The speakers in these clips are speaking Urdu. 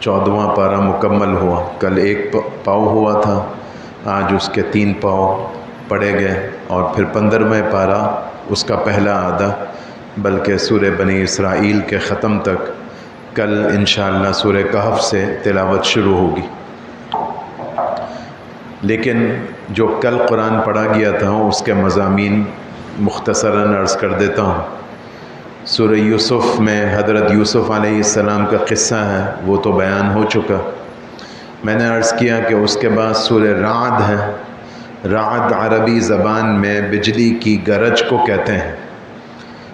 14واں پارہ مکمل ہوا۔ کل ایک پاؤ ہوا تھا، آج اس کے 3 پاؤ پڑھے گئے، اور پھر 15واں پارہ اس کا پہلا آدھا، بلکہ سورہ بنی اسرائیل کے ختم تک کل انشاءاللہ سورہ کہف سے تلاوت شروع ہوگی۔ لیکن جو کل قرآن پڑھا گیا تھا اس کے مضامین مختصراً عرض کر دیتا ہوں۔ سورہ یوسف میں حضرت یوسف علیہ السلام کا قصہ ہے، وہ تو بیان ہو چکا۔ میں نے عرض کیا کہ اس کے بعد سورہ رعد ہے۔ رعد عربی زبان میں بجلی کی گرج کو کہتے ہیں۔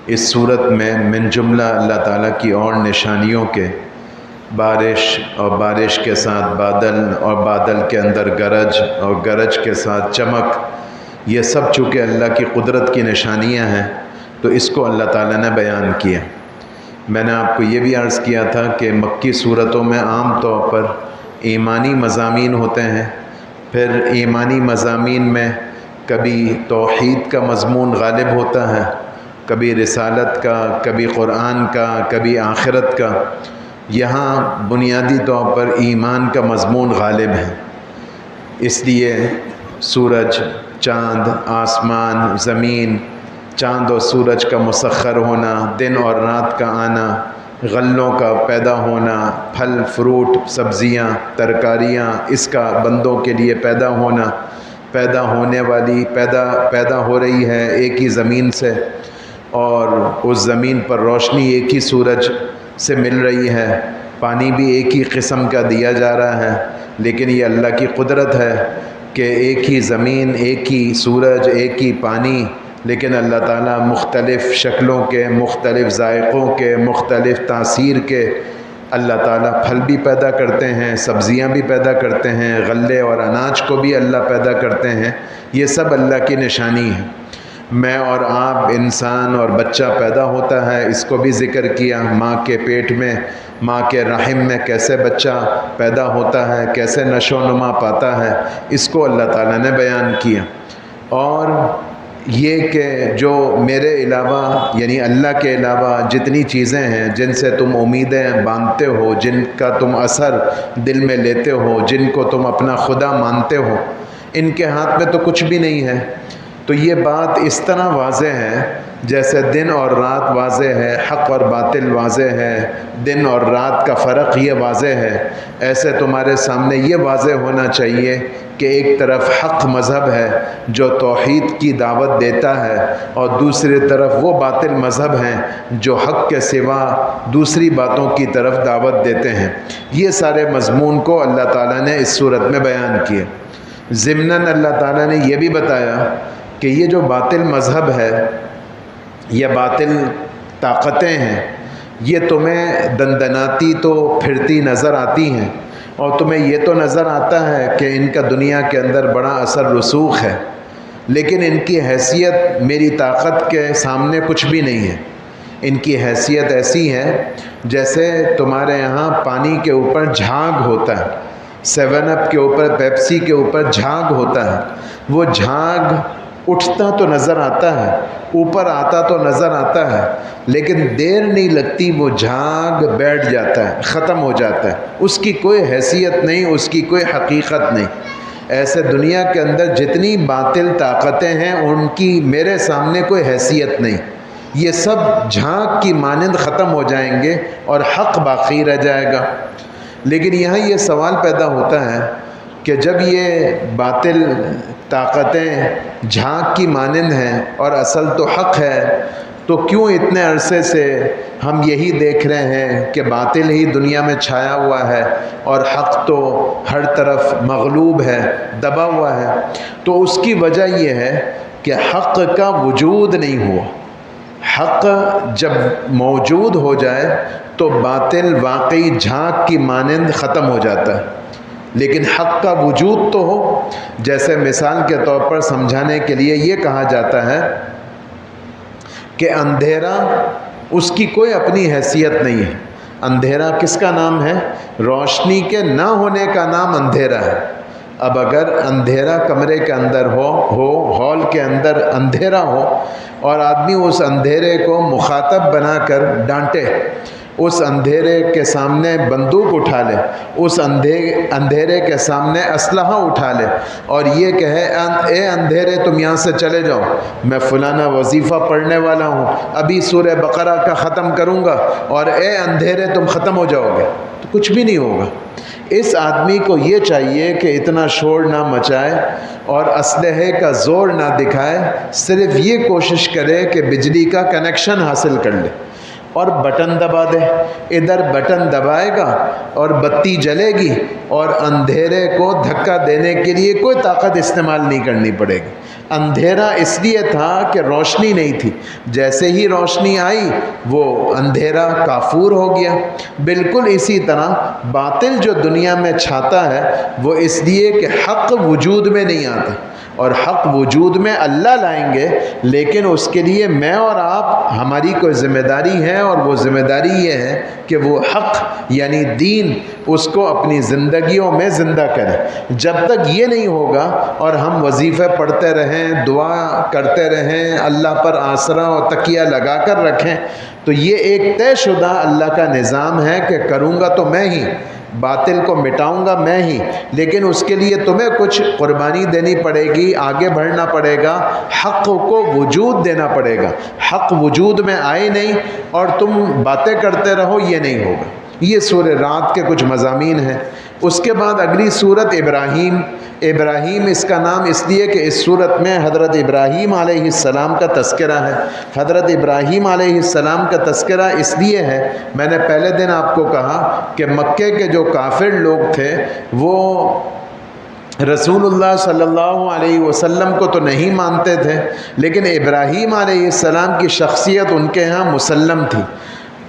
اس صورت میں من جملہ اللہ تعالیٰ کی اور نشانیوں کے بارش، اور بارش کے ساتھ بادل، اور بادل کے اندر گرج، اور گرج کے ساتھ چمک، یہ سب چونکہ اللہ کی قدرت کی نشانیاں ہیں تو اس کو اللہ تعالیٰ نے بیان کیا۔ میں نے آپ کو یہ بھی عرض کیا تھا کہ مکی صورتوں میں عام طور پر ایمانی مضامین ہوتے ہیں، پھر ایمانی مضامین میں کبھی توحید کا مضمون غالب ہوتا ہے، کبھی رسالت کا، کبھی قرآن کا، کبھی آخرت کا۔ یہاں بنیادی طور پر ایمان کا مضمون غالب ہے، اس لیے سورج، چاند، آسمان، زمین، چاند اور سورج کا مسخر ہونا، دن اور رات کا آنا، غلوں کا پیدا ہونا، پھل فروٹ، سبزیاں، ترکاریاں، اس کا بندوں کے لیے پیدا ہونا، پیدا ہونے والی پیدا ہو رہی ہے ایک ہی زمین سے، اور اس زمین پر روشنی ایک ہی سورج سے مل رہی ہے، پانی بھی ایک ہی قسم کا دیا جا رہا ہے، لیکن یہ اللہ کی قدرت ہے کہ ایک ہی زمین، ایک ہی سورج، ایک ہی پانی، لیکن اللہ تعالیٰ مختلف شکلوں کے، مختلف ذائقوں کے، مختلف تاثیر کے اللہ تعالیٰ پھل بھی پیدا کرتے ہیں، سبزیاں بھی پیدا کرتے ہیں، غلے اور اناج کو بھی اللہ پیدا کرتے ہیں۔ یہ سب اللہ کی نشانی ہے۔ میں اور آپ، انسان اور بچہ پیدا ہوتا ہے، اس کو بھی ذکر کیا، ماں کے پیٹ میں، ماں کے رحم میں کیسے بچہ پیدا ہوتا ہے، کیسے نشو و نما پاتا ہے، اس کو اللہ تعالیٰ نے بیان کیا۔ اور یہ کہ جو میرے علاوہ، یعنی اللہ کے علاوہ جتنی چیزیں ہیں جن سے تم امیدیں باندھتے ہو، جن کا تم اثر دل میں لیتے ہو، جن کو تم اپنا خدا مانتے ہو، ان کے ہاتھ میں تو کچھ بھی نہیں ہے۔ تو یہ بات اس طرح واضح ہے جیسے دن اور رات واضح ہے، حق اور باطل واضح ہے، دن اور رات کا فرق یہ واضح ہے، ایسے تمہارے سامنے یہ واضح ہونا چاہیے کہ ایک طرف حق مذہب ہے جو توحید کی دعوت دیتا ہے، اور دوسری طرف وہ باطل مذہب ہیں جو حق کے سوا دوسری باتوں کی طرف دعوت دیتے ہیں۔ یہ سارے مضمون کو اللہ تعالیٰ نے اس صورت میں بیان کیے۔ ضمناً اللہ تعالیٰ نے یہ بھی بتایا کہ یہ جو باطل مذہب ہے، یہ باطل طاقتیں ہیں، یہ تمہیں دندناتی تو پھرتی نظر آتی ہیں، اور تمہیں یہ تو نظر آتا ہے کہ ان کا دنیا کے اندر بڑا اثر رسوخ ہے، لیکن ان کی حیثیت میری طاقت کے سامنے کچھ بھی نہیں ہے۔ ان کی حیثیت ایسی ہے جیسے تمہارے یہاں پانی کے اوپر جھاگ ہوتا ہے، 7 اپ کے اوپر، پیپسی کے اوپر جھاگ ہوتا ہے، وہ جھاگ اٹھتا تو نظر آتا ہے، اوپر آتا تو نظر آتا ہے، لیکن دیر نہیں لگتی وہ جھاگ بیٹھ جاتا ہے، ختم ہو جاتا ہے، اس کی کوئی حیثیت نہیں، اس کی کوئی حقیقت نہیں۔ ایسے دنیا کے اندر جتنی باطل طاقتیں ہیں ان کی میرے سامنے کوئی حیثیت نہیں، یہ سب جھاگ کی مانند ختم ہو جائیں گے اور حق باقی رہ جائے گا۔ لیکن یہاں یہ سوال پیدا ہوتا ہے کہ جب یہ باطل طاقتیں جھاگ کی مانند ہیں اور اصل تو حق ہے، تو کیوں اتنے عرصے سے ہم یہی دیکھ رہے ہیں کہ باطل ہی دنیا میں چھایا ہوا ہے اور حق تو ہر طرف مغلوب ہے، دبا ہوا ہے؟ تو اس کی وجہ یہ ہے کہ حق کا وجود نہیں ہوا۔ حق جب موجود ہو جائے تو باطل واقعی جھاگ کی مانند ختم ہو جاتا ہے، لیکن حق کا وجود تو ہو۔ جیسے مثال کے طور پر سمجھانے کے لیے یہ کہا جاتا ہے کہ اندھیرا، اس کی کوئی اپنی حیثیت نہیں ہے۔ اندھیرا کس کا نام ہے؟ روشنی کے نہ ہونے کا نام اندھیرا ہے۔ اب اگر اندھیرا کمرے کے اندر ہو ہال کے اندر اندھیرا ہو، اور آدمی اس اندھیرے کو مخاطب بنا کر ڈانٹے اس اندھیرے کے سامنے بندوق اٹھا لے، اس اندھیرے کے سامنے اسلحہ اٹھا لے اور یہ کہے اے اندھیرے تم یہاں سے چلے جاؤ، میں فلانا وظیفہ پڑھنے والا ہوں، ابھی سورہ بقرہ کا ختم کروں گا اور اے اندھیرے تم ختم ہو جاؤ گے، تو کچھ بھی نہیں ہوگا۔ اس آدمی کو یہ چاہیے کہ اتنا شور نہ مچائے اور اسلحے کا زور نہ دکھائے، صرف یہ کوشش کرے کہ بجلی کا کنیکشن حاصل کر لے اور بٹن دبا دے۔ ادھر بٹن دبائے گا اور بتی جلے گی اور اندھیرے کو دھکا دینے کے لیے کوئی طاقت استعمال نہیں کرنی پڑے گی۔ اندھیرا اس لیے تھا کہ روشنی نہیں تھی، جیسے ہی روشنی آئی وہ اندھیرا کافور ہو گیا۔ بالکل اسی طرح باطل جو دنیا میں چھاتا ہے وہ اس لیے کہ حق وجود میں نہیں آتے، اور حق وجود میں اللہ لائیں گے، لیکن اس کے لیے میں اور آپ ہماری کوئی ذمہ داری ہے، اور وہ ذمہ داری یہ ہے کہ وہ حق یعنی دین اس کو اپنی زندگیوں میں زندہ کریں۔ جب تک یہ نہیں ہوگا اور ہم وظیفے پڑھتے رہیں، دعا کرتے رہیں، اللہ پر آسرا اور تکیہ لگا کر رکھیں، تو یہ ایک طے شدہ اللہ کا نظام ہے کہ کروں گا تو میں ہی، باطل کو مٹاؤں گا میں ہی، لیکن اس کے لیے تمہیں کچھ قربانی دینی پڑے گی، آگے بڑھنا پڑے گا، حق کو وجود دینا پڑے گا۔ حق وجود میں آئے نہیں اور تم باتیں کرتے رہو، یہ نہیں ہوگا۔ یہ سورہ رات کے کچھ مضامین ہیں۔ اس کے بعد اگلی سورت ابراہیم۔ ابراہیم اس کا نام اس لیے کہ اس سورت میں حضرت ابراہیم علیہ السلام کا تذکرہ ہے۔ حضرت ابراہیم علیہ السلام کا تذکرہ اس لیے ہے، میں نے پہلے دن آپ کو کہا کہ مکے کے جو کافر لوگ تھے وہ رسول اللہ صلی اللہ علیہ وسلم کو تو نہیں مانتے تھے، لیکن ابراہیم علیہ السلام کی شخصیت ان کے ہاں مسلم تھی۔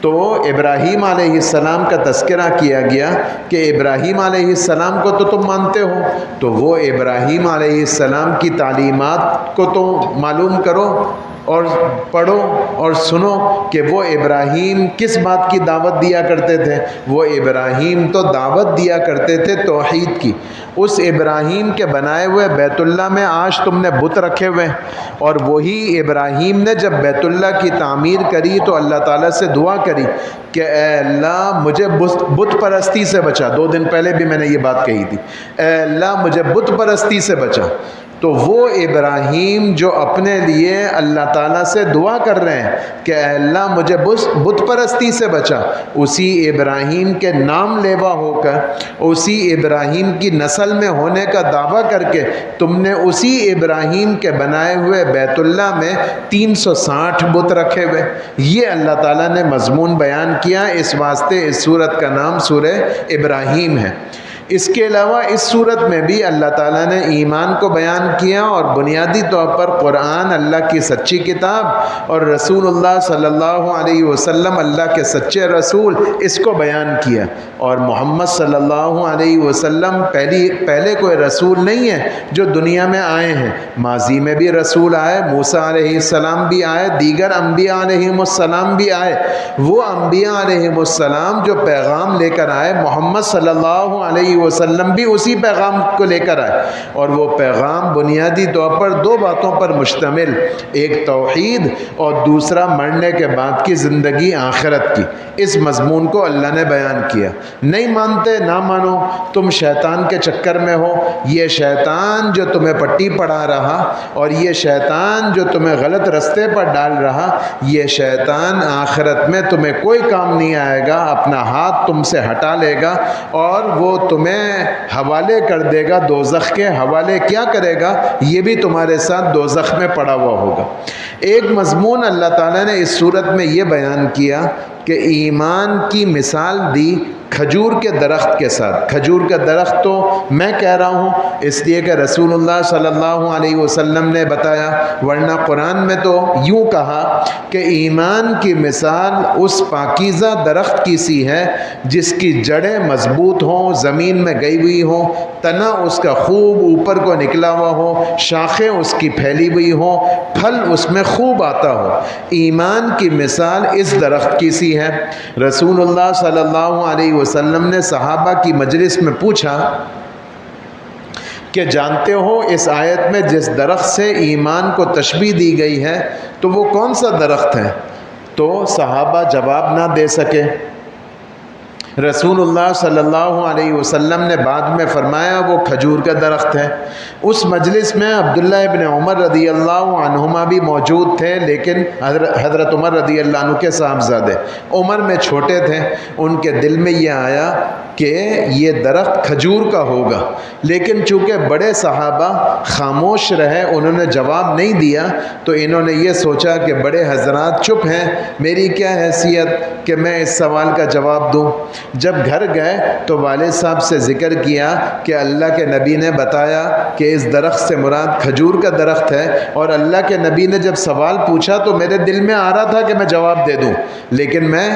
تو ابراہیم علیہ السلام کا تذکرہ کیا گیا کہ ابراہیم علیہ السلام کو تو تم مانتے ہو، تو وہ ابراہیم علیہ السلام کی تعلیمات کو تو معلوم کرو اور پڑھو اور سنو کہ وہ ابراہیم کس بات کی دعوت دیا کرتے تھے۔ وہ ابراہیم تو دعوت دیا کرتے تھے توحید کی۔ اس ابراہیم کے بنائے ہوئے بیت اللہ میں آج تم نے بت رکھے ہوئے، اور وہی ابراہیم نے جب بیت اللہ کی تعمیر کری تو اللہ تعالیٰ سے دعا کری کہ اے اللہ مجھے بت پرستی سے بچا۔ 2 دن پہلے بھی میں نے یہ بات کہی تھی، اے اللہ مجھے بت پرستی سے بچا۔ تو وہ ابراہیم جو اپنے لیے اللہ تعالیٰ سے دعا کر رہے ہیں کہ اے اللہ مجھے بت پرستی سے بچا، اسی ابراہیم کے نام لیوا ہو کر، اسی ابراہیم کی نسل میں ہونے کا دعویٰ کر کے تم نے اسی ابراہیم کے بنائے ہوئے بیت اللہ میں 360 بت رکھے ہوئے۔ یہ اللہ تعالیٰ نے مضمون بیان کیا، اس واسطے اس سورت کا نام سورہ ابراہیم ہے۔ اس کے علاوہ اس صورت میں بھی اللہ تعالیٰ نے ایمان کو بیان کیا، اور بنیادی طور پر قرآن اللہ کی سچی کتاب اور رسول اللہ صلی اللہ علیہ وسلم اللہ کے سچے رسول، اس کو بیان کیا۔ اور محمد صلی اللہ علیہ وسلم پہلے کوئی رسول نہیں ہے جو دنیا میں آئے ہیں، ماضی میں بھی رسول آئے، موسیٰ علیہ السلام بھی آئے، دیگر انبیاء علیہ السلام بھی آئے۔ وہ انبیاء علیہ السلام جو پیغام لے کر آئے، محمد صلی اللہ علیہ وسلم بھی اسی پیغام کو لے کر آئے، اور وہ پیغام بنیادی طور پر 2 باتوں پر مشتمل، ایک توحید اور دوسرا مرنے کے بعد کی زندگی آخرت کی۔ اس مضمون کو اللہ نے بیان کیا۔ نہیں مانتے نہ مانو، تم شیطان کے چکر میں ہو، یہ شیطان جو تمہیں پٹی پڑھا رہا اور یہ شیطان جو تمہیں غلط رستے پر ڈال رہا، یہ شیطان آخرت میں تمہیں کوئی کام نہیں آئے گا، اپنا ہاتھ تم سے ہٹا لے گا اور وہ تمہیں حوالے کر دے گا دوزخ کے۔ حوالے کیا کرے گا؟ یہ بھی تمہارے ساتھ دوزخ میں پڑا ہوا ہوگا۔ ایک مضمون اللہ تعالیٰ نے اس صورت میں یہ بیان کیا کہ ایمان کی مثال دی کھجور کے درخت کے ساتھ۔ کھجور کا درخت تو میں کہہ رہا ہوں اس لیے کہ رسول اللہ صلی اللہ علیہ وسلم نے بتایا، ورنہ قرآن میں تو یوں کہا کہ ایمان کی مثال اس پاکیزہ درخت کی سی ہے جس کی جڑیں مضبوط ہوں، زمین میں گئی ہوئی ہوں، تنا اس کا خوب اوپر کو نکلا ہوا ہو، شاخیں اس کی پھیلی ہوئی ہوں، پھل اس میں خوب آتا ہو۔ ایمان کی مثال اس درخت کی سی ہے۔ رسول اللہ صلی اللہ علیہ وسلم نے صحابہ کی مجلس میں پوچھا کہ جانتے ہو اس آیت میں جس درخت سے ایمان کو تشبیہ دی گئی ہے تو وہ کون سا درخت ہے؟ تو صحابہ جواب نہ دے سکے۔ رسول اللہ صلی اللہ علیہ وسلم نے بعد میں فرمایا وہ کھجور کا درخت ہے۔ اس مجلس میں عبداللہ ابن عمر رضی اللہ عنہما بھی موجود تھے، لیکن حضرت عمر رضی اللہ عنہ کے صاحبزادے عمر میں چھوٹے تھے۔ ان کے دل میں یہ آیا کہ یہ درخت کھجور کا ہوگا، لیکن چونکہ بڑے صحابہ خاموش رہے، انہوں نے جواب نہیں دیا، تو انہوں نے یہ سوچا کہ بڑے حضرات چپ ہیں، میری کیا حیثیت کہ میں اس سوال کا جواب دوں۔ جب گھر گئے تو والد صاحب سے ذکر کیا کہ اللہ کے نبی نے بتایا کہ اس درخت سے مراد کھجور کا درخت ہے، اور اللہ کے نبی نے جب سوال پوچھا تو میرے دل میں آ رہا تھا کہ میں جواب دے دوں، لیکن میں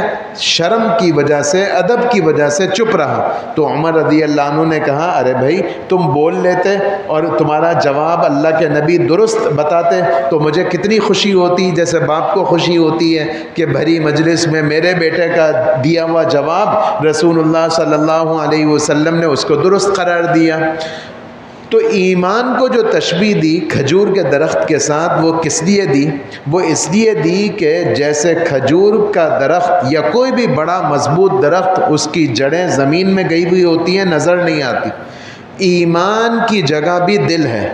شرم کی وجہ سے، ادب کی وجہ سے چپ رہا۔ تو عمر رضی اللہ عنہ نے کہا ارے بھائی تم بول لیتے اور تمہارا جواب اللہ کے نبی درست بتاتے تو مجھے کتنی خوشی ہوتی، جیسے باپ کو خوشی ہوتی ہے کہ بھری مجلس میں میرے بیٹے کا دیا ہوا جواب رسول اللہ صلی اللہ علیہ وسلم نے اس کو درست قرار دیا۔ تو ایمان کو جو تشبیہ دی کھجور کے درخت کے ساتھ، وہ کس لیے دی؟ وہ اس لیے دی کہ جیسے کھجور کا درخت یا کوئی بھی بڑا مضبوط درخت، اس کی جڑیں زمین میں گئی ہوئی ہوتی ہیں، نظر نہیں آتی، ایمان کی جگہ بھی دل ہے،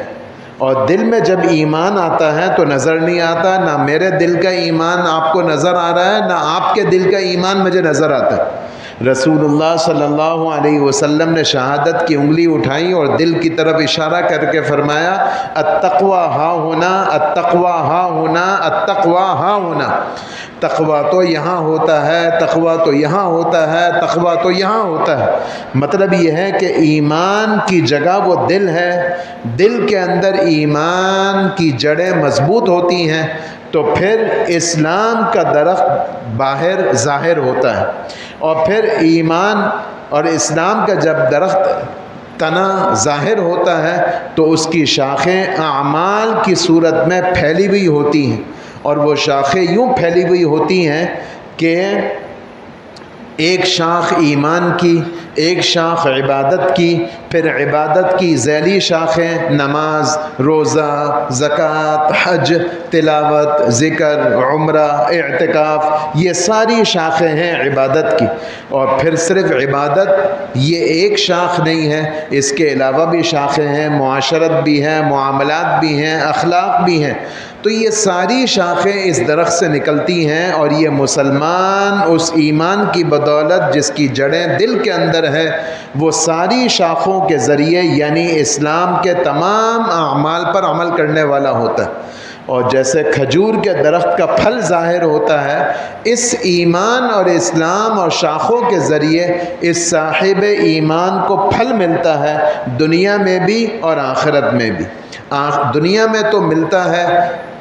اور دل میں جب ایمان آتا ہے تو نظر نہیں آتا، نہ میرے دل کا ایمان آپ کو نظر آ رہا ہے، نہ آپ کے دل کا ایمان مجھے نظر آتا ہے۔ رسول اللہ صلی اللہ علیہ وسلم نے شہادت کی انگلی اٹھائی اور دل کی طرف اشارہ کر کے فرمایا التقوی ہا ہونا، التقوی ہا ہونا، التقوی ہا ہونا، تقوی تو یہاں ہوتا ہے، تقوی تو یہاں ہوتا ہے، تقوی تو یہاں ہوتا ہے۔ مطلب یہ ہے کہ ایمان کی جگہ وہ دل ہے، دل کے اندر ایمان کی جڑیں مضبوط ہوتی ہیں تو پھر اسلام کا درخت باہر ظاہر ہوتا ہے، اور پھر ایمان اور اسلام کا جب درخت تنا ظاہر ہوتا ہے تو اس کی شاخیں اعمال کی صورت میں پھیلی ہوئی ہوتی ہیں، اور وہ شاخیں یوں پھیلی ہوئی ہوتی ہیں کہ ایک شاخ ایمان کی، ایک شاخ عبادت کی، پھر عبادت کی ذیلی شاخیں نماز، روزہ، زکوٰۃ، حج، تلاوت، ذکر، عمرہ، اعتکاف، یہ ساری شاخیں ہیں عبادت کی۔ اور پھر صرف عبادت یہ ایک شاخ نہیں ہے، اس کے علاوہ بھی شاخیں ہیں، معاشرت بھی ہیں، معاملات بھی ہیں، اخلاق بھی ہیں۔ تو یہ ساری شاخیں اس درخت سے نکلتی ہیں، اور یہ مسلمان اس ایمان کی بدولت جس کی جڑیں دل کے اندر ہے، وہ ساری شاخوں کے ذریعے یعنی اسلام کے تمام اعمال پر عمل کرنے والا ہوتا ہے۔ اور جیسے کھجور کے درخت کا پھل ظاہر ہوتا ہے، اس ایمان اور اسلام اور شاخوں کے ذریعے اس صاحب ایمان کو پھل ملتا ہے، دنیا میں بھی اور آخرت میں بھی۔ دنیا میں تو ملتا ہے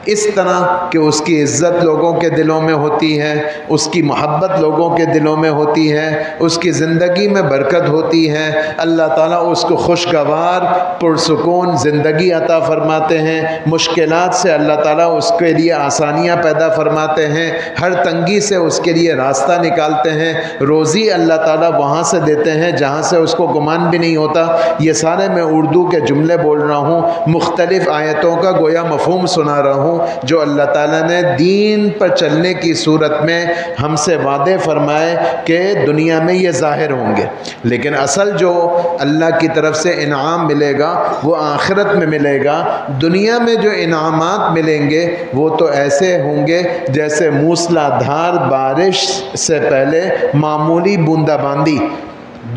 اس طرح کہ اس کی عزت لوگوں کے دلوں میں ہوتی ہے، اس کی محبت لوگوں کے دلوں میں ہوتی ہے، اس کی زندگی میں برکت ہوتی ہے، اللہ تعالیٰ اس کو خوشگوار پرسکون زندگی عطا فرماتے ہیں، مشکلات سے اللہ تعالیٰ اس کے لیے آسانیاں پیدا فرماتے ہیں، ہر تنگی سے اس کے لیے راستہ نکالتے ہیں، روزی اللہ تعالیٰ وہاں سے دیتے ہیں جہاں سے اس کو گمان بھی نہیں ہوتا۔ یہ سارے میں اردو کے جملے بول رہا ہوں، مختلف آیتوں کا گویا مفہوم سنا رہا ہوں جو اللہ تعالیٰ نے دین پر چلنے کی صورت میں ہم سے وعدے فرمائے کہ دنیا میں یہ ظاہر ہوں گے، لیکن اصل جو اللہ کی طرف سے انعام ملے گا وہ آخرت میں ملے گا۔ دنیا میں جو انعامات ملیں گے وہ تو ایسے ہوں گے جیسے موسلا دھار بارش سے پہلے معمولی بوندا باندی۔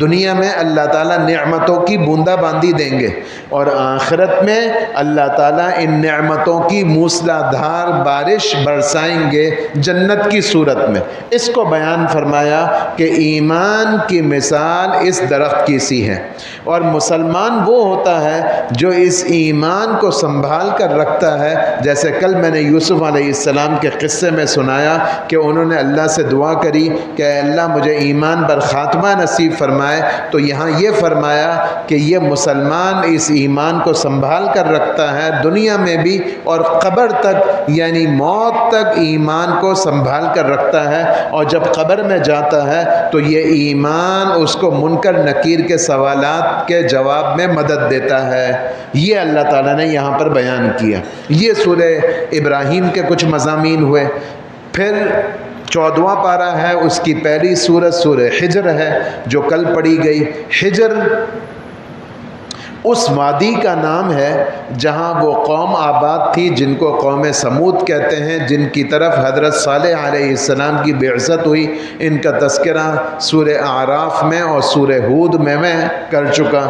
دنیا میں اللہ تعالیٰ نعمتوں کی بوندا باندی دیں گے، اور آخرت میں اللہ تعالیٰ ان نعمتوں کی موسلا دھار بارش برسائیں گے جنت کی صورت میں۔ اس کو بیان فرمایا کہ ایمان کی مثال اس درخت کی سی ہے، اور مسلمان وہ ہوتا ہے جو اس ایمان کو سنبھال کر رکھتا ہے۔ جیسے کل میں نے یوسف علیہ السلام کے قصے میں سنایا کہ انہوں نے اللہ سے دعا کری کہ اے اللہ مجھے ایمان پر خاتمہ نصیب فرمائے، تو یہاں یہ فرمایا کہ یہ مسلمان اس ایمان کو سنبھال کر رکھتا ہے دنیا میں بھی، اور قبر تک یعنی موت تک ایمان کو سنبھال کر رکھتا ہے، اور جب قبر میں جاتا ہے تو یہ ایمان اس کو منکر نکیر کے سوالات کے جواب میں مدد دیتا ہے۔ یہ اللہ تعالیٰ نے یہاں پر بیان کیا۔ یہ سورہ ابراہیم کے کچھ مضامین ہوئے۔ پھر 14واں پارہ ہے، اس کی پہلی سورت سورہ حجر ہے جو کل پڑھی گئی۔ حجر اس وادی کا نام ہے جہاں وہ قوم آباد تھی جن کو قوم سمود کہتے ہیں، جن کی طرف حضرت صالح علیہ السلام کی بعثت ہوئی۔ ان کا تذکرہ سورہ اعراف میں اور سورہ ہود میں کر چکا۔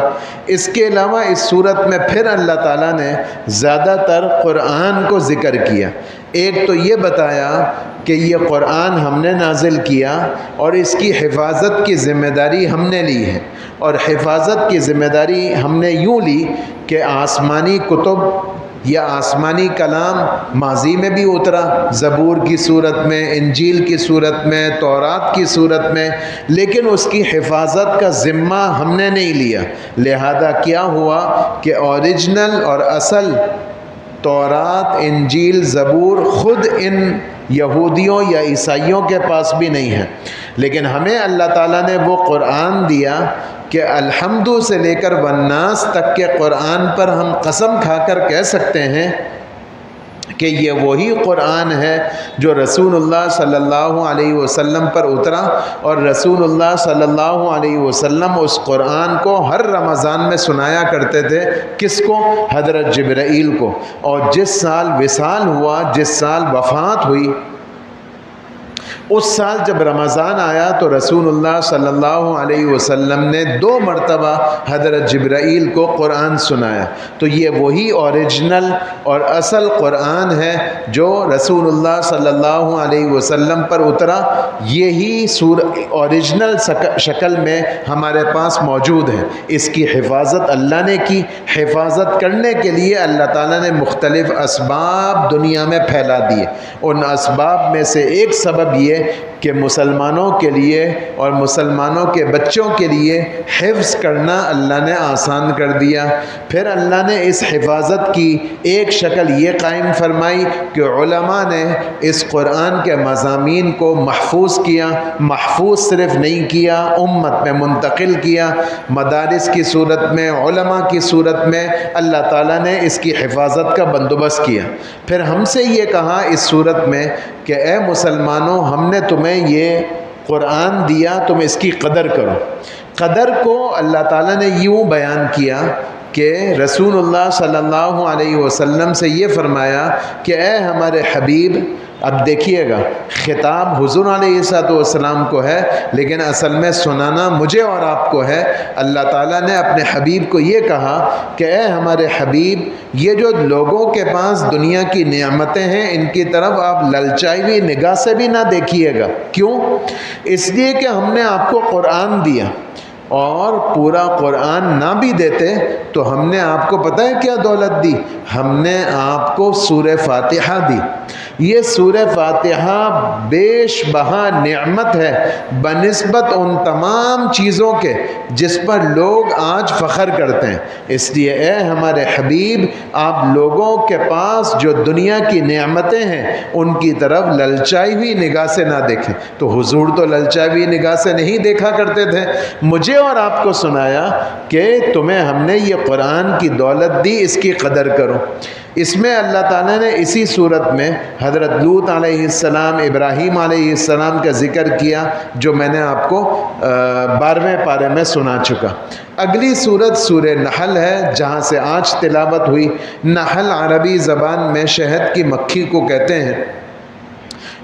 اس کے علاوہ اس صورت میں پھر اللہ تعالیٰ نے زیادہ تر قرآن کو ذکر کیا۔ ایک تو یہ بتایا کہ یہ قرآن ہم نے نازل کیا اور اس کی حفاظت کی ذمہ داری ہم نے لی ہے، اور حفاظت کی ذمہ داری ہم نے یوں لی کہ آسمانی کتب یا آسمانی کلام ماضی میں بھی اترا، زبور کی صورت میں، انجیل کی صورت میں، تورات کی صورت میں، لیکن اس کی حفاظت کا ذمہ ہم نے نہیں لیا۔ لہذا کیا ہوا کہ اوریجنل اور اصل تورات، انجیل، زبور خود ان یہودیوں یا عیسائیوں کے پاس بھی نہیں ہے، لیکن ہمیں اللہ تعالیٰ نے وہ قرآن دیا کہ الحمد سے لے کر والناس تک کے قرآن پر ہم قسم کھا کر کہہ سکتے ہیں کہ یہ وہی قرآن ہے جو رسول اللہ صلی اللہ علیہ وسلم پر اترا، اور رسول اللہ صلی اللہ علیہ وسلم اس قرآن کو ہر رمضان میں سنایا کرتے تھے۔ کس کو؟ حضرت جبرائیل کو۔ اور جس سال وصال ہوا، جس سال وفات ہوئی، اس سال جب رمضان آیا تو رسول اللہ صلی اللہ علیہ وسلم نے 2 مرتبہ حضرت جبرائیل کو قرآن سنایا۔ تو یہ وہی اوریجنل اور اصل قرآن ہے جو رسول اللہ صلی اللہ علیہ وسلم پر اترا۔ یہی اوریجنل شکل میں ہمارے پاس موجود ہے۔ اس کی حفاظت اللہ نے کی۔ حفاظت کرنے کے لیے اللہ تعالیٰ نے مختلف اسباب دنیا میں پھیلا دیے۔ ان اسباب میں سے ایک سبب یہ کہ مسلمانوں کے لیے اور مسلمانوں کے بچوں کے لیے حفظ کرنا اللہ نے آسان کر دیا۔ پھر اللہ نے اس حفاظت کی ایک شکل یہ قائم فرمائی کہ علماء نے اس قرآن کے مضامین کو محفوظ کیا۔ محفوظ صرف نہیں کیا، امت میں منتقل کیا۔ مدارس کی صورت میں، علماء کی صورت میں اللہ تعالیٰ نے اس کی حفاظت کا بندوبست کیا۔ پھر ہم سے یہ کہا اس صورت میں کہ اے مسلمانوں، ہم نے تمہیں یہ قرآن دیا، تم اس کی قدر کرو۔ قدر کو اللہ تعالیٰ نے یوں بیان کیا کہ رسول اللہ صلی اللہ علیہ وسلم سے یہ فرمایا کہ اے ہمارے حبیب، اب دیکھیے گا خطاب حضور علیہ السلام کو ہے، لیکن اصل میں سنانا مجھے اور آپ کو ہے۔ اللہ تعالیٰ نے اپنے حبیب کو یہ کہا کہ اے ہمارے حبیب، یہ جو لوگوں کے پاس دنیا کی نعمتیں ہیں ان کی طرف آپ للچائی ہوئی نگاہ سے بھی نہ دیکھیے گا۔ کیوں؟ اس لیے کہ ہم نے آپ کو قرآن دیا، اور پورا قرآن نہ بھی دیتے تو ہم نے آپ کو پتہ ہے کیا دولت دی؟ ہم نے آپ کو سورہ فاتحہ دی۔ یہ سورہ فاتحہ بیش بہا نعمت ہے بنسبت ان تمام چیزوں کے جس پر لوگ آج فخر کرتے ہیں۔ اس لیے اے ہمارے حبیب، آپ لوگوں کے پاس جو دنیا کی نعمتیں ہیں ان کی طرف للچائی ہوئی نگاہ سے نہ دیکھیں۔ تو حضور تو للچائی ہوئی نگاہ سے نہیں دیکھا کرتے تھے۔ مجھے اور آپ کو سنایا کہ تمہیں ہم نے یہ قرآن کی دولت دی، اس کی قدر کرو۔ اس میں اللہ تعالیٰ نے اسی صورت میں حضرت لوط علیہ السلام، ابراہیم علیہ السلام کا ذکر کیا جو میں نے آپ کو 12ویں پارے میں سنا چکا۔ اگلی صورت سورہ نحل ہے جہاں سے آج تلاوت ہوئی۔ نحل عربی زبان میں شہد کی مکھی کو کہتے ہیں۔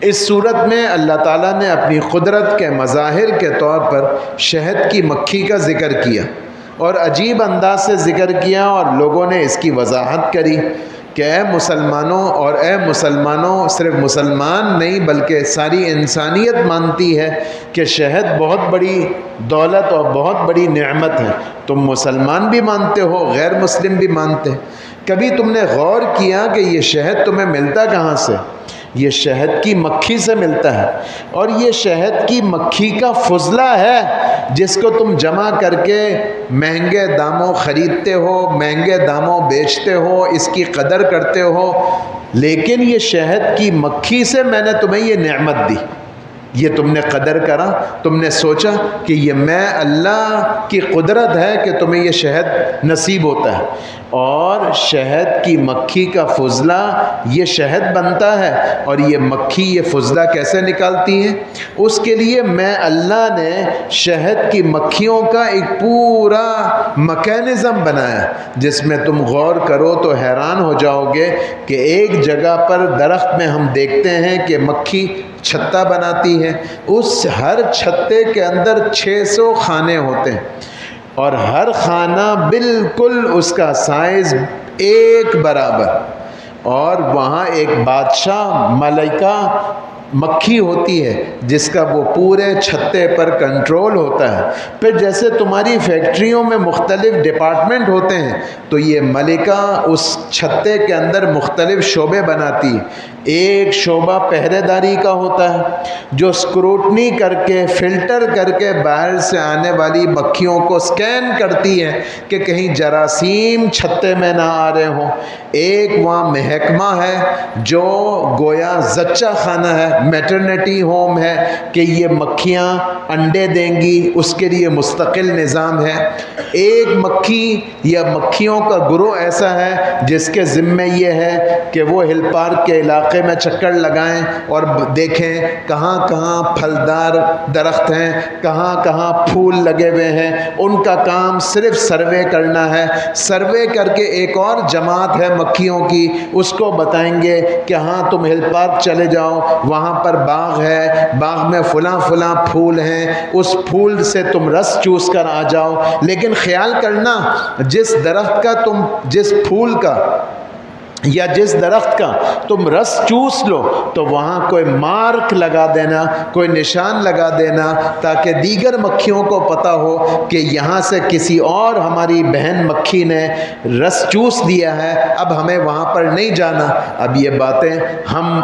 اس صورت میں اللہ تعالیٰ نے اپنی قدرت کے مظاہر کے طور پر شہد کی مکھی کا ذکر کیا اور عجیب انداز سے ذکر کیا، اور لوگوں نے اس کی وضاحت کری کہ اے مسلمانوں، اور اے مسلمانوں صرف مسلمان نہیں بلکہ ساری انسانیت مانتی ہے کہ شہد بہت بڑی دولت اور بہت بڑی نعمت ہے۔ تم مسلمان بھی مانتے ہو، غیر مسلم بھی مانتے ہیں۔ کبھی تم نے غور کیا کہ یہ شہد تمہیں ملتا کہاں سے؟ یہ شہد کی مکھی سے ملتا ہے، اور یہ شہد کی مکھی کا فضلہ ہے جس کو تم جمع کر کے مہنگے داموں خریدتے ہو، مہنگے داموں بیچتے ہو، اس کی قدر کرتے ہو، لیکن یہ شہد کی مکھی سے میں نے تمہیں یہ نعمت دی۔ یہ تم نے قدر کرا، تم نے سوچا کہ یہ میں اللہ کی قدرت ہے کہ تمہیں یہ شہد نصیب ہوتا ہے، اور شہد کی مکھی کا فضلہ یہ شہد بنتا ہے، اور یہ مکھی یہ فضلہ کیسے نکالتی ہے؟ اس کے لیے میں اللہ نے شہد کی مکھیوں کا ایک پورا میکینزم بنایا، جس میں تم غور کرو تو حیران ہو جاؤ گے کہ ایک جگہ پر درخت میں ہم دیکھتے ہیں کہ مکھی چھتا بناتی ہے، اس ہر چھتے کے اندر 600 خانے ہوتے ہیں، اور ہر خانہ بالکل اس کا سائز ایک برابر، اور وہاں ایک بادشاہ ملکہ مکھی ہوتی ہے جس کا وہ پورے چھتے پر کنٹرول ہوتا ہے۔ پھر جیسے تمہاری فیکٹریوں میں مختلف ڈپارٹمنٹ ہوتے ہیں، تو یہ ملکہ اس چھتے کے اندر مختلف شعبے بناتی ہے۔ ایک شعبہ پہرے داری کا ہوتا ہے، جو اسکروٹنی کر کے فلٹر کر کے باہر سے آنے والی مکھیوں کو سکین کرتی ہے کہ کہیں جراثیم چھتے میں نہ آ رہے ہوں۔ ایک وہاں محکمہ ہے جو گویا زچہ خانہ ہے، میٹرنیٹی ہوم ہے کہ یہ مکھیاں انڈے دیں گی، اس کے لیے مستقل نظام ہے۔ ایک مکھی یا مکھیوں کا گروہ ایسا ہے جس کے ذمے یہ ہے کہ وہ ہل پارک کے علاقے میں چکر لگائیں اور دیکھیں کہاں کہاں پھلدار درخت ہیں، کہاں کہاں پھول لگے ہوئے ہیں۔ ان کا کام صرف سروے کرنا ہے۔ سروے کر کے ایک اور جماعت ہے مکھیوں کی، اس کو بتائیں گے کہ ہاں تم ہل پارک چلے جاؤ، وہاں پر باغ ہے، باغ میں فلاں فلاں پھول ہیں، اس پھول سے تم رس چوس کر آ جاؤ۔ لیکن خیال کرنا، جس درخت کا تم جس پھول کا یا جس درخت کا تم رس چوس لو تو وہاں کوئی مارک لگا دینا، کوئی نشان لگا دینا، تاکہ دیگر مکھیوں کو پتہ ہو کہ یہاں سے کسی اور ہماری بہن مکھی نے رس چوس دیا ہے، اب ہمیں وہاں پر نہیں جانا۔ اب یہ باتیں ہم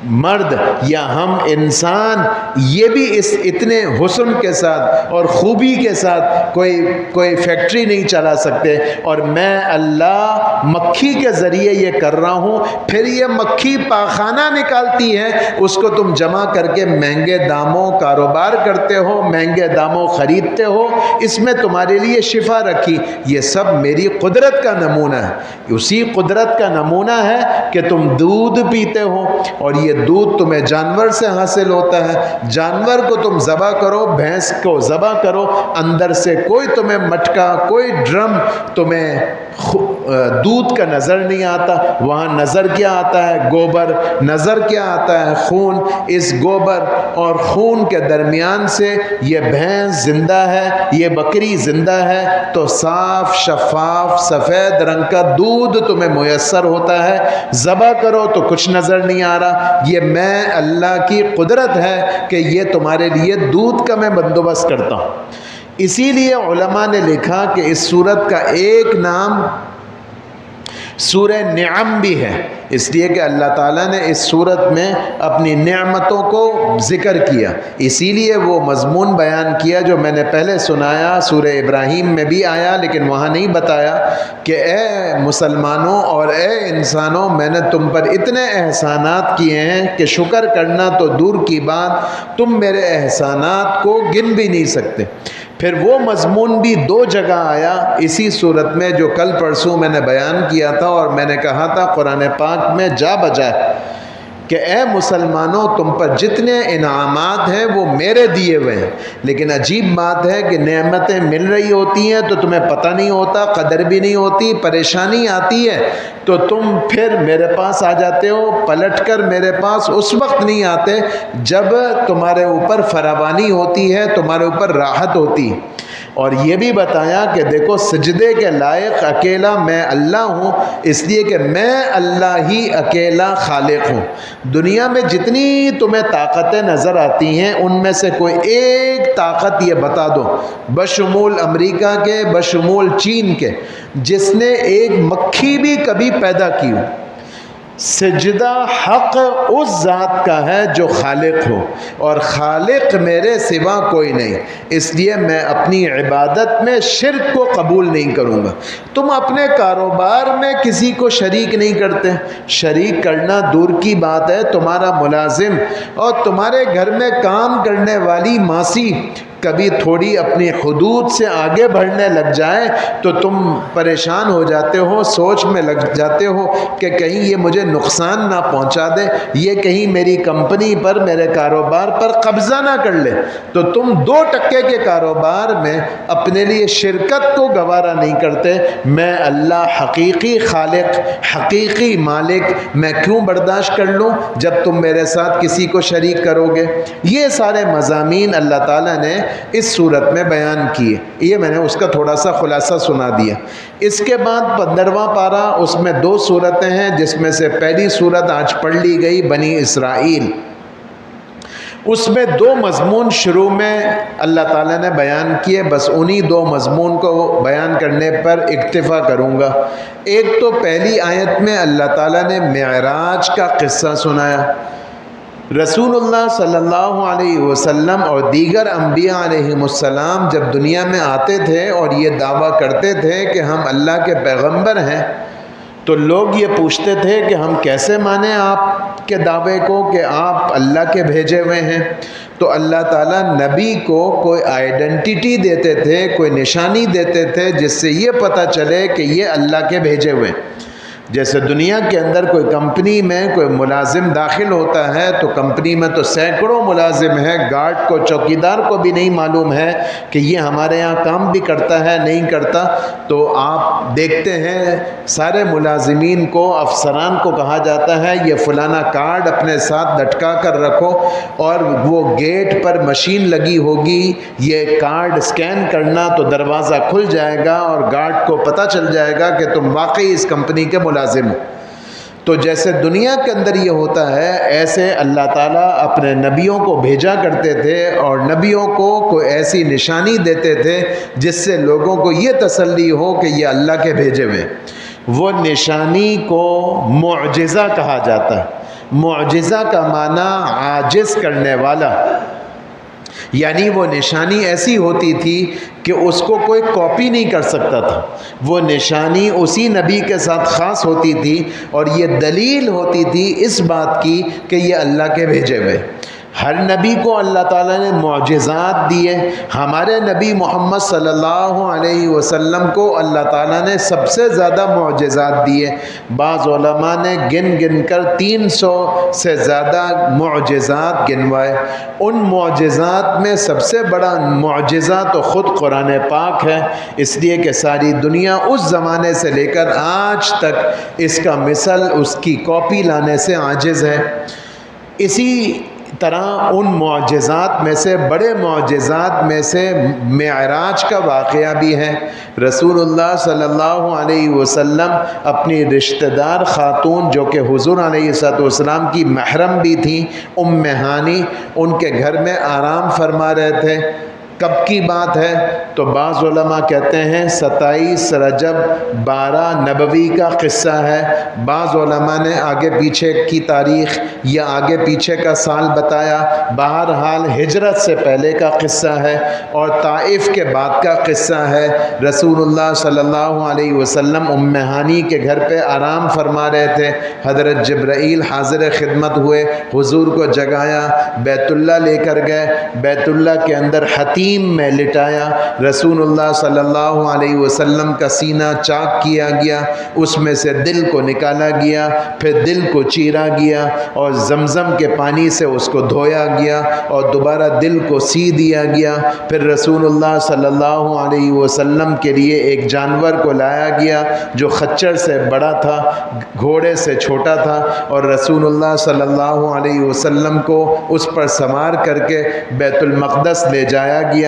مرد یا ہم انسان یہ بھی اس اتنے حسن کے ساتھ اور خوبی کے ساتھ کوئی فیکٹری نہیں چلا سکتے، اور میں اللہ مکھی کے ذریعے یہ کر رہا ہوں۔ پھر یہ مکھی پاخانہ نکالتی ہے، اس کو تم جمع کر کے مہنگے داموں کاروبار کرتے ہو، مہنگے داموں خریدتے ہو، اس میں تمہارے لیے شفا رکھی۔ یہ سب میری قدرت کا نمونہ ہے۔ اسی قدرت کا نمونہ ہے کہ تم دودھ پیتے ہو، اور یہ دودھ تمہیں جانور سے حاصل ہوتا ہے۔ جانور کو تم ذبح کرو، بھینس کو ذبح کرو، اندر سے کوئی تمہیں مٹکا، کوئی ڈرم تمہیں دودھ کا نظر نہیں آتا۔ وہاں نظر کیا آتا ہے؟ گوبر۔ نظر کیا آتا ہے؟ خون۔ اس گوبر اور خون کے درمیان سے یہ بھینس زندہ ہے، یہ بکری زندہ ہے، تو صاف شفاف سفید رنگ کا دودھ تمہیں میسر ہوتا ہے۔ ذبح کرو تو کچھ نظر نہیں آ رہا۔ یہ میں اللہ کی قدرت ہے کہ یہ تمہارے لیے دودھ کا میں بندوبست کرتا ہوں۔ اسی لیے علماء نے لکھا کہ اس سورت کا ایک نام سورہ نعم بھی ہے، اس لیے کہ اللہ تعالیٰ نے اس سورت میں اپنی نعمتوں کو ذکر کیا، اسی لیے وہ مضمون بیان کیا جو میں نے پہلے سنایا، سورہ ابراہیم میں بھی آیا لیکن وہاں نہیں بتایا کہ اے مسلمانوں اور اے انسانوں، میں نے تم پر اتنے احسانات کیے ہیں کہ شکر کرنا تو دور کی بات، تم میرے احسانات کو گن بھی نہیں سکتے۔ پھر وہ مضمون بھی دو جگہ آیا اسی صورت میں جو کل پرسوں میں نے بیان کیا تھا، اور میں نے کہا تھا قرآن پاک میں جا بجائے کہ اے مسلمانوں، تم پر جتنے انعامات ہیں وہ میرے دیے ہوئے ہیں، لیکن عجیب بات ہے کہ نعمتیں مل رہی ہوتی ہیں تو تمہیں پتہ نہیں ہوتا، قدر بھی نہیں ہوتی، پریشانی آتی ہے تو تم پھر میرے پاس آ جاتے ہو، پلٹ کر میرے پاس اس وقت نہیں آتے جب تمہارے اوپر فراوانی ہوتی ہے، تمہارے اوپر راحت ہوتی ہے۔ اور یہ بھی بتایا کہ دیکھو سجدے کے لائق اکیلا میں اللہ ہوں، اس لیے کہ میں اللہ ہی اکیلا خالق ہوں۔ دنیا میں جتنی تمہیں طاقتیں نظر آتی ہیں ان میں سے کوئی ایک طاقت یہ بتا دو، بشمول امریکہ کے، بشمول چین کے، جس نے ایک مکھی بھی کبھی پیدا کی ہو۔ سجدہ حق اس ذات کا ہے جو خالق ہو، اور خالق میرے سوا کوئی نہیں، اس لیے میں اپنی عبادت میں شرک کو قبول نہیں کروں گا۔ تم اپنے کاروبار میں کسی کو شریک نہیں کرتے، شریک کرنا دور کی بات ہے، تمہارا ملازم اور تمہارے گھر میں کام کرنے والی ماسی کبھی تھوڑی اپنی حدود سے آگے بڑھنے لگ جائے تو تم پریشان ہو جاتے ہو، سوچ میں لگ جاتے ہو کہ کہیں یہ مجھے نقصان نہ پہنچا دے، یہ کہیں میری کمپنی پر، میرے کاروبار پر قبضہ نہ کر لے، تو تم 2% کے کاروبار میں اپنے لیے شرکت کو گوارا نہیں کرتے۔ میں اللہ حقیقی خالق، حقیقی مالک، میں کیوں برداشت کر لوں جب تم میرے ساتھ کسی کو شریک کرو گے؟ یہ سارے مضامین اللہ تعالیٰ نے اس صورت میں بیان کیے، یہ میں نے اس کا تھوڑا سا خلاصہ سنا دیا۔ اس کے بعد 15واں پارہ، اس میں 2 صورتیں ہیں، جس میں سے پہلی صورت آج پڑھ لی گئی بنی اسرائیل، اس میں 2 مضمون شروع میں اللہ تعالیٰ نے بیان کیے، بس انہی 2 مضمون کو بیان کرنے پر اکتفا کروں گا۔ ایک تو پہلی آیت میں اللہ تعالیٰ نے معراج کا قصہ سنایا۔ رسول اللہ صلی اللہ علیہ وسلم اور دیگر انبیاء علیہم السلام جب دنیا میں آتے تھے اور یہ دعویٰ کرتے تھے کہ ہم اللہ کے پیغمبر ہیں، تو لوگ یہ پوچھتے تھے کہ ہم کیسے مانیں آپ کے دعوے کو کہ آپ اللہ کے بھیجے ہوئے ہیں؟ تو اللہ تعالیٰ نبی کو کوئی آئیڈنٹیٹی دیتے تھے، کوئی نشانی دیتے تھے جس سے یہ پتہ چلے کہ یہ اللہ کے بھیجے ہوئے ہیں۔ جیسے دنیا کے اندر کوئی کمپنی میں کوئی ملازم داخل ہوتا ہے تو کمپنی میں تو سینکڑوں ملازم ہیں، گارڈ کو، چوکیدار کو بھی نہیں معلوم ہے کہ یہ ہمارے یہاں کام بھی کرتا ہے نہیں کرتا، تو آپ دیکھتے ہیں سارے ملازمین کو، افسران کو کہا جاتا ہے یہ فلانا کارڈ اپنے ساتھ لٹکا کر رکھو، اور وہ گیٹ پر مشین لگی ہوگی، یہ کارڈ اسکین کرنا تو دروازہ کھل جائے گا اور گارڈ کو پتہ چل جائے گا کہ تم واقعی اس کمپنی کے ملازم۔ تو جیسے دنیا کے اندر یہ ہوتا ہے، ایسے اللہ تعالیٰ اپنے نبیوں کو بھیجا کرتے تھے اور نبیوں کو کوئی ایسی نشانی دیتے تھے جس سے لوگوں کو یہ تسلی ہو کہ یہ اللہ کے بھیجے ہوئے۔ وہ نشانی کو معجزہ کہا جاتا ہے۔ معجزہ کا معنی عاجز کرنے والا، یعنی وہ نشانی ایسی ہوتی تھی کہ اس کو کوئی کاپی نہیں کر سکتا تھا، وہ نشانی اسی نبی کے ساتھ خاص ہوتی تھی، اور یہ دلیل ہوتی تھی اس بات کی کہ یہ اللہ کے بھیجے ہوئے۔ ہر نبی کو اللہ تعالیٰ نے معجزات دیے، ہمارے نبی محمد صلی اللہ علیہ وسلم کو اللہ تعالیٰ نے سب سے زیادہ معجزات دیے۔ بعض علماء نے گن گن کر 300 سے زیادہ معجزات گنوائے۔ ان معجزات میں سب سے بڑا معجزہ تو خود قرآن پاک ہے، اس لیے کہ ساری دنیا اس زمانے سے لے کر آج تک اس کا مثل، اس کی کاپی لانے سے عاجز ہے۔ اسی طرح ان معجزات میں سے، بڑے معجزات میں سے معراج کا واقعہ بھی ہے۔ رسول اللہ صلی اللہ علیہ وسلم اپنی رشتہ دار خاتون جو کہ حضور علیہ السلام کی محرم بھی تھیں، ام ہانی، ان کے گھر میں آرام فرما رہے تھے۔ کب کی بات ہے؟ تو بعض علماء کہتے ہیں 27 رجب 12 نبوی کا قصہ ہے، بعض علماء نے آگے پیچھے کی تاریخ یا آگے پیچھے کا سال بتایا، بہرحال ہجرت سے پہلے کا قصہ ہے اور طائف کے بعد کا قصہ ہے۔ رسول اللہ صلی اللہ علیہ وسلم ام ہانی کے گھر پہ آرام فرما رہے تھے، حضرت جبرائیل حاضر خدمت ہوئے، حضور کو جگایا، بیت اللہ لے کر گئے، بیت اللہ کے اندر حتیم میں لٹایا، رسول اللہ صلی اللہ علیہ وسلم کا سینہ چاک کیا گیا، اس میں سے دل کو نکالا گیا، پھر دل کو چیرا گیا اور زمزم کے پانی سے اس کو دھویا گیا اور دوبارہ دل کو سی دیا گیا۔ پھر رسول اللہ صلی اللہ علیہ وسلم کے لیے ایک جانور کو لایا گیا جو خچر سے بڑا تھا، گھوڑے سے چھوٹا تھا، اور رسول اللہ صلی اللہ علیہ وسلم کو اس پر سوار کر کے بیت المقدس لے جایا گیا۔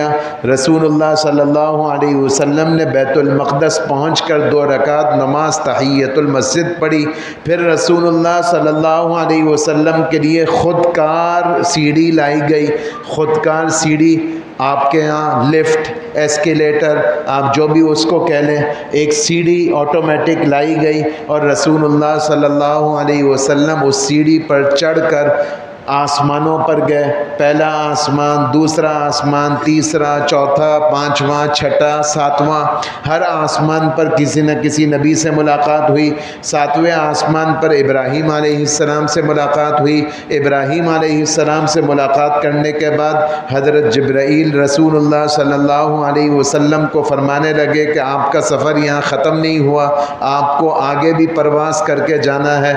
رسول اللہ صلی اللہ علیہ وسلم نے بیت المقدس پہنچ کر 2 رکعت نماز تحیۃ المسجد پڑھی۔ پھر رسول اللہ صلی اللہ علیہ وسلم کے لیے خودکار سیڑھی لائی گئی۔ خودکار سیڑھی آپ کے ہاں لفٹ، ایسکیلیٹر، آپ جو بھی اس کو کہہ لیں، ایک سیڑھی آٹومیٹک لائی گئی اور رسول اللہ صلی اللہ علیہ وسلم اس سیڑھی پر چڑھ کر آسمانوں پر گئے۔ پہلا آسمان، دوسرا آسمان، تیسرا، چوتھا، پانچواں، چھٹا، ساتواں، ہر آسمان پر کسی نہ کسی نبی سے ملاقات ہوئی۔ ساتویں آسمان پر ابراہیم علیہ السلام سے ملاقات ہوئی۔ ابراہیم علیہ السلام سے ملاقات کرنے کے بعد حضرت جبرائیل رسول اللہ صلی اللہ علیہ وسلم کو فرمانے لگے کہ آپ کا سفر یہاں ختم نہیں ہوا، آپ کو آگے بھی پرواز کر کے جانا ہے۔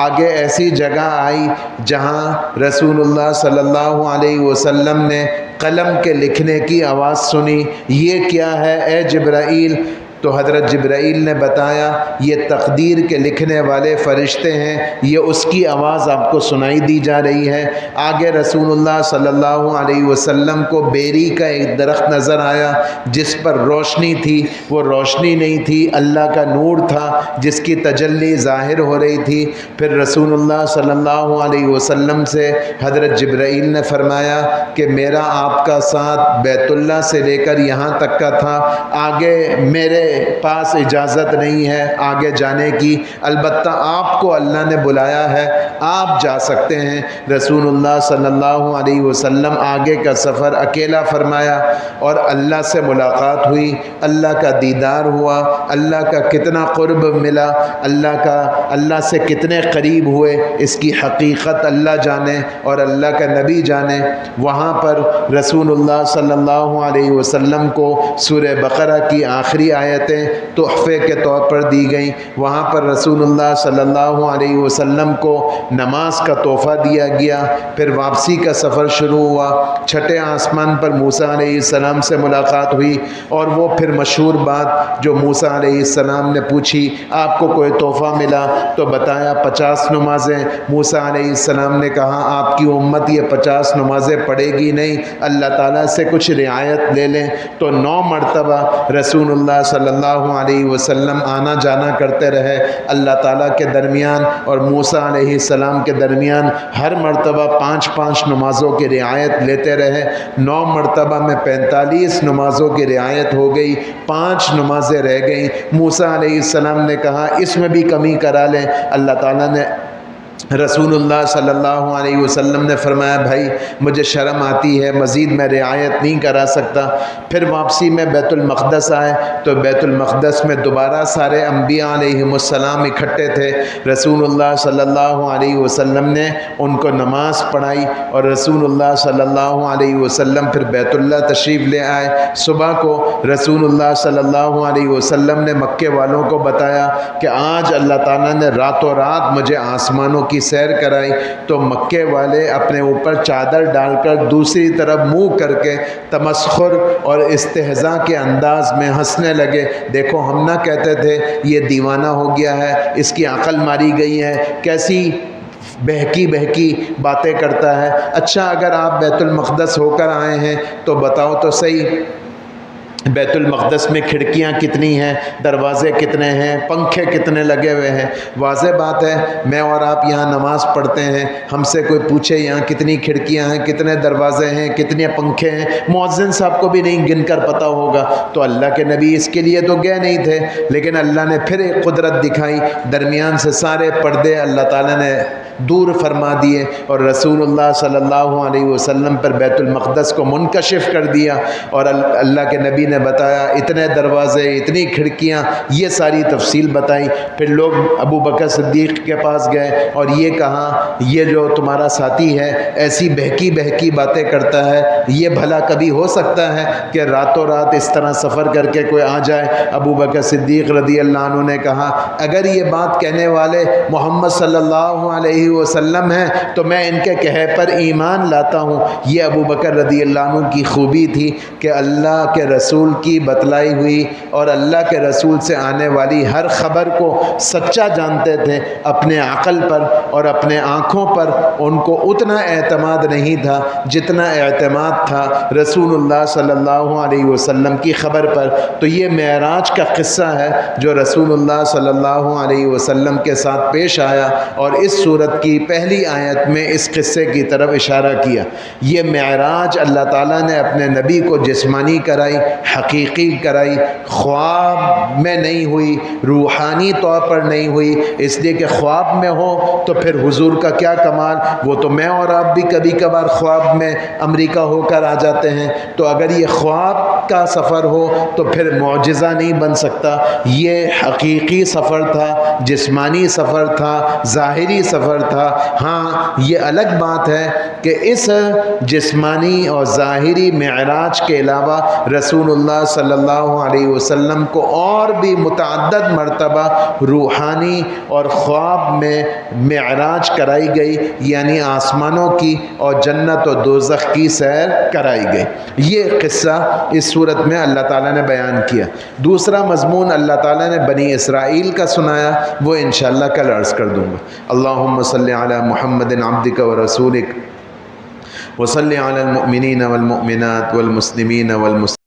آگے ایسی جگہ آئی جہاں رسول اللہ صلی اللہ علیہ وسلم نے قلم کے لکھنے کی آواز سنی۔ یہ کیا ہے اے جبرائیل؟ تو حضرت جبرائیل نے بتایا یہ تقدیر کے لکھنے والے فرشتے ہیں، یہ اس کی آواز آپ کو سنائی دی جا رہی ہے۔ آگے رسول اللہ صلی اللہ علیہ وسلم کو بیری کا ایک درخت نظر آیا جس پر روشنی تھی، وہ روشنی نہیں تھی، اللہ کا نور تھا جس کی تجلی ظاہر ہو رہی تھی۔ پھر رسول اللہ صلی اللہ علیہ وسلم سے حضرت جبرائیل نے فرمایا کہ میرا آپ کا ساتھ بیت اللہ سے لے کر یہاں تک کا تھا، آگے میرے پاس اجازت نہیں ہے آگے جانے کی، البتہ آپ کو اللہ نے بلایا ہے، آپ جا سکتے ہیں۔ رسول اللہ صلی اللہ علیہ وسلم آگے کا سفر اکیلا فرمایا اور اللہ سے ملاقات ہوئی، اللہ کا دیدار ہوا، اللہ کا کتنا قرب ملا، اللہ سے کتنے قریب ہوئے، اس کی حقیقت اللہ جانے اور اللہ کا نبی جانے۔ وہاں پر رسول اللہ صلی اللہ علیہ وسلم کو سورہ بقرہ کی آخری آیتیں تحفے کے طور پر دی گئیں۔ وہاں پر رسول اللہ صلی اللہ علیہ وسلم کو نماز کا تحفہ دیا گیا۔ پھر واپسی کا سفر شروع ہوا، چھٹے آسمان پر موسیٰ علیہ السلام سے ملاقات ہوئی اور وہ پھر مشہور بات جو موسیٰ علیہ السلام نے پوچھی، آپ کو کوئی تحفہ ملا؟ تو بتایا 50 نمازیں۔ موسیٰ علیہ السلام نے کہا آپ کی امت یہ 50 نمازیں پڑھے گی نہیں، اللہ تعالیٰ سے کچھ رعایت لے لیں۔ تو 9 مرتبہ رسول اللہ صلی اللہ علیہ وسلم آنا جانا کرتے رہے اللہ تعالیٰ کے درمیان اور موسیٰ علیہ السلام کے درمیان، ہر مرتبہ 5 نمازوں کی رعایت لیتے رہے۔ 9 مرتبہ میں 45 نمازوں کی رعایت ہو گئی، 5 نمازیں رہ گئیں۔ موسیٰ علیہ السلام نے کہا اس میں بھی کمی کرا لیں، اللہ تعالیٰ نے رسول اللہ صلی اللہ علیہ وسلم نے فرمایا بھائی مجھے شرم آتی ہے، مزید میں رعایت نہیں کرا سکتا۔ پھر واپسی میں بیت المقدس آئے تو بیت المقدس میں دوبارہ سارے انبیاء علیہم السلام اکٹھے تھے۔ رسول اللہ صلی اللہ علیہ وسلم نے ان کو نماز پڑھائی اور رسول اللہ صلی اللہ علیہ وسلم پھر بیت اللہ تشریف لے آئے۔ صبح کو رسول اللہ صلی اللہ علیہ وسلم نے مکے والوں کو بتایا کہ آج اللہ تعالیٰ نے راتوں رات مجھے آسمانوں کی سیر کرائی، تو مکے والے اپنے اوپر چادر ڈال کر دوسری طرف منہ کر کے تمسخر اور استہزاء کے انداز میں ہنسنے لگے۔ دیکھو ہم نہ کہتے تھے یہ دیوانہ ہو گیا ہے، اس کی عقل ماری گئی ہے، کیسی بہکی باتیں کرتا ہے۔ اچھا اگر آپ بیت المقدس ہو کر آئے ہیں تو بتاؤ تو صحیح بیت المقدس میں کھڑکیاں کتنی ہیں، دروازے کتنے ہیں، پنکھے کتنے لگے ہوئے ہیں؟ واضح بات ہے میں اور آپ یہاں نماز پڑھتے ہیں، ہم سے کوئی پوچھے یہاں کتنی کھڑکیاں ہیں، کتنے دروازے ہیں، کتنے پنکھے ہیں، مؤذن صاحب کو بھی نہیں گن کر پتہ ہوگا۔ تو اللہ کے نبی اس کے لیے تو گئے نہیں تھے، لیکن اللہ نے پھر ایک قدرت دکھائی، درمیان سے سارے پردے اللہ تعالیٰ نے دور فرما دیے اور رسول اللہ صلی اللہ علیہ وسلم پر بیت المقدس کو منکشف کر دیا، اور اللہ کے نبی نے بتایا اتنے دروازے، اتنی کھڑکیاں، یہ ساری تفصیل بتائی۔ پھر لوگ ابو بکر صدیق کے پاس گئے اور یہ کہا یہ جو تمہارا ساتھی ہے ایسی بہکی باتیں کرتا ہے، یہ بھلا کبھی ہو سکتا ہے کہ راتوں رات اس طرح سفر کر کے کوئی آ جائے؟ ابو بکر صدیق رضی اللہ عنہ نے کہا اگر یہ بات کہنے والے محمد صلی اللہ علیہ وسلم ہیں تو میں ان کے کہے پر ایمان لاتا ہوں۔ یہ ابو بکر رضی اللہ عنہ کی خوبی تھی کہ اللہ کے رسول کی بتلائی ہوئی اور اللہ کے رسول سے آنے والی ہر خبر کو سچا جانتے تھے۔ اپنے عقل پر اور اپنے آنکھوں پر ان کو اتنا اعتماد نہیں تھا جتنا اعتماد تھا رسول اللہ صلی اللہ علیہ وسلم کی خبر پر۔ تو یہ معراج کا قصہ ہے جو رسول اللہ صلی اللہ علیہ وسلم کے ساتھ پیش آیا، اور اس صورت صورت کی پہلی آیت میں اس قصے کی طرف اشارہ کیا۔ یہ معراج اللہ تعالیٰ نے اپنے نبی کو جسمانی کرائی، حقیقی کرائی، خواب میں نہیں ہوئی، روحانی طور پر نہیں ہوئی، اس لیے کہ خواب میں ہو تو پھر حضور کا کیا کمال، وہ تو میں اور آپ بھی کبھی کبھار خواب میں امریکہ ہو کر آ جاتے ہیں، تو اگر یہ خواب کا سفر ہو تو پھر معجزہ نہیں بن سکتا۔ یہ حقیقی سفر تھا، جسمانی سفر تھا، ظاہری سفر تھا۔ ہاں یہ الگ بات ہے کہ اس جسمانی اور ظاہری معراج کے علاوہ رسول اللہ صلی اللہ علیہ وسلم کو اور بھی متعدد مرتبہ روحانی اور خواب میں معراج کرائی گئی، یعنی آسمانوں کی اور جنت و دوزخ کی سیر کرائی گئی۔ یہ قصہ اس صورت میں اللہ تعالیٰ نے بیان کیا۔ دوسرا مضمون اللہ تعالیٰ نے بنی اسرائیل کا سنایا، وہ انشاءاللہ کل عرض کر دوں گا۔ اللہم صلی علی محمد عبدک و رسولک وصلی علی المؤمنین والمؤمنات والمسلمین والمسلمات